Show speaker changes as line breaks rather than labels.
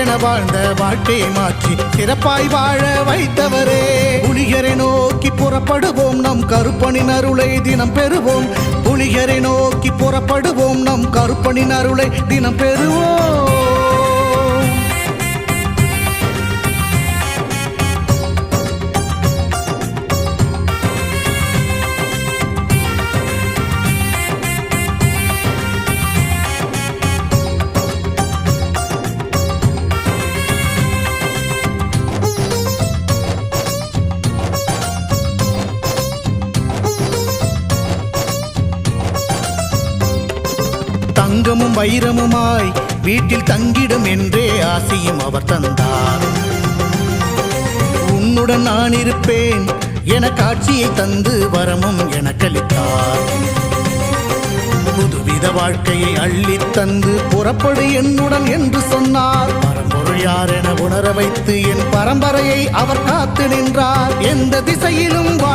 என வாழ்ந்த வாழ்க்கையை மாற்றி சிறப்பாய் வாழ வைத்தவரே. புலிகரை நோக்கி புறப்படுவோம், நம் கருப்பனின் அருளை தினம் பெறுவோம். புலிகரை நோக்கி புறப்படுவோம், நம் கருப்பனின் அருளை தினம் பெறுவோம். தங்கமும் வைரமுமாய் வீட்டில் தங்கிடும் என்றே ஆசியும் அவர் தந்தார். உன்னுடன் நான் இருப்பேன் என காட்சியை தந்து வரமும் எனக்களித்தார். புதுவித வாழ்க்கையை அள்ளி தந்து புறப்படு என்னுடன் என்று சொன்னார். பரம்பொருள் யார் என உணர வைத்து என் பரம்பரையை அவர் காத்து நின்றார். எந்த திசையிலும்